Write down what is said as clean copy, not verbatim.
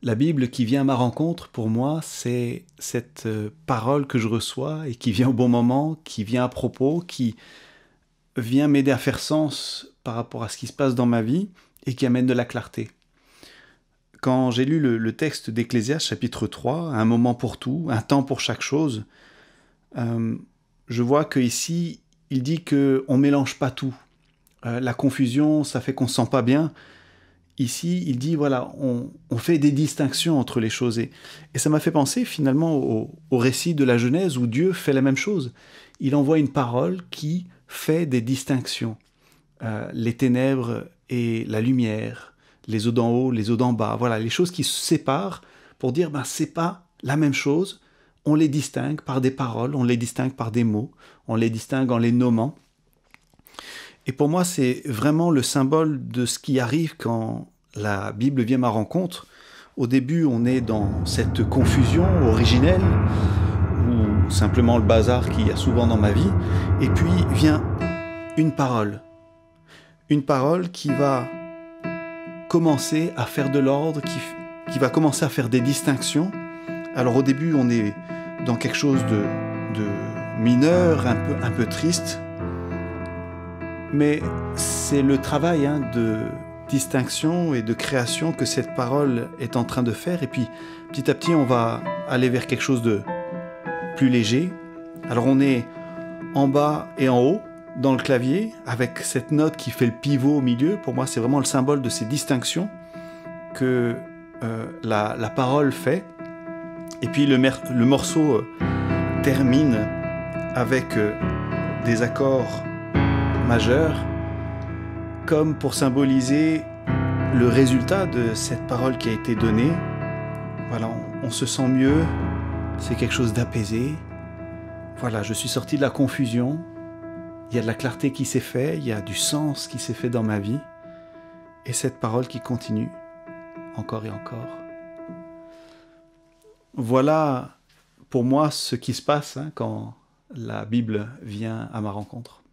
La Bible qui vient à ma rencontre, pour moi, c'est cette parole que je reçois et qui vient au bon moment, qui vient à propos, qui vient m'aider à faire sens par rapport à ce qui se passe dans ma vie et qui amène de la clarté. Quand j'ai lu le texte d'Ecclésiaste, chapitre 3, un moment pour tout, un temps pour chaque chose, je vois qu'ici, il dit qu'on ne mélange pas tout. La confusion, ça fait qu'on ne se sent pas bien. Ici, il dit, voilà, on fait des distinctions entre les choses. Et ça m'a fait penser finalement au récit de la Genèse où Dieu fait la même chose. Il envoie une parole qui fait des distinctions. Les ténèbres et la lumière, les eaux d'en haut, les eaux d'en bas, voilà, les choses qui se séparent pour dire, c'est pas la même chose. On les distingue par des paroles, on les distingue par des mots, on les distingue en les nommant. Et pour moi, c'est vraiment le symbole de ce qui arrive quand la Bible vient à ma rencontre. Au début, on est dans cette confusion originelle, ou simplement le bazar qu'il y a souvent dans ma vie. Et puis vient une parole qui va commencer à faire de l'ordre, qui va commencer à faire des distinctions. Alors au début, on est dans quelque chose de mineur, un peu triste, mais c'est le travail de distinction et de création que cette parole est en train de faire. Et puis, petit à petit, on va aller vers quelque chose de plus léger. Alors, on est en bas et en haut dans le clavier, avec cette note qui fait le pivot au milieu. Pour moi, c'est vraiment le symbole de ces distinctions que la parole fait. Et puis, le morceau termine avec des accords majeur, comme pour symboliser le résultat de cette parole qui a été donnée. Voilà, on se sent mieux, c'est quelque chose d'apaisé. Voilà, je suis sorti de la confusion, il y a de la clarté qui s'est faite, il y a du sens qui s'est fait dans ma vie, et cette parole qui continue, encore et encore. Voilà pour moi ce qui se passe quand la Bible vient à ma rencontre.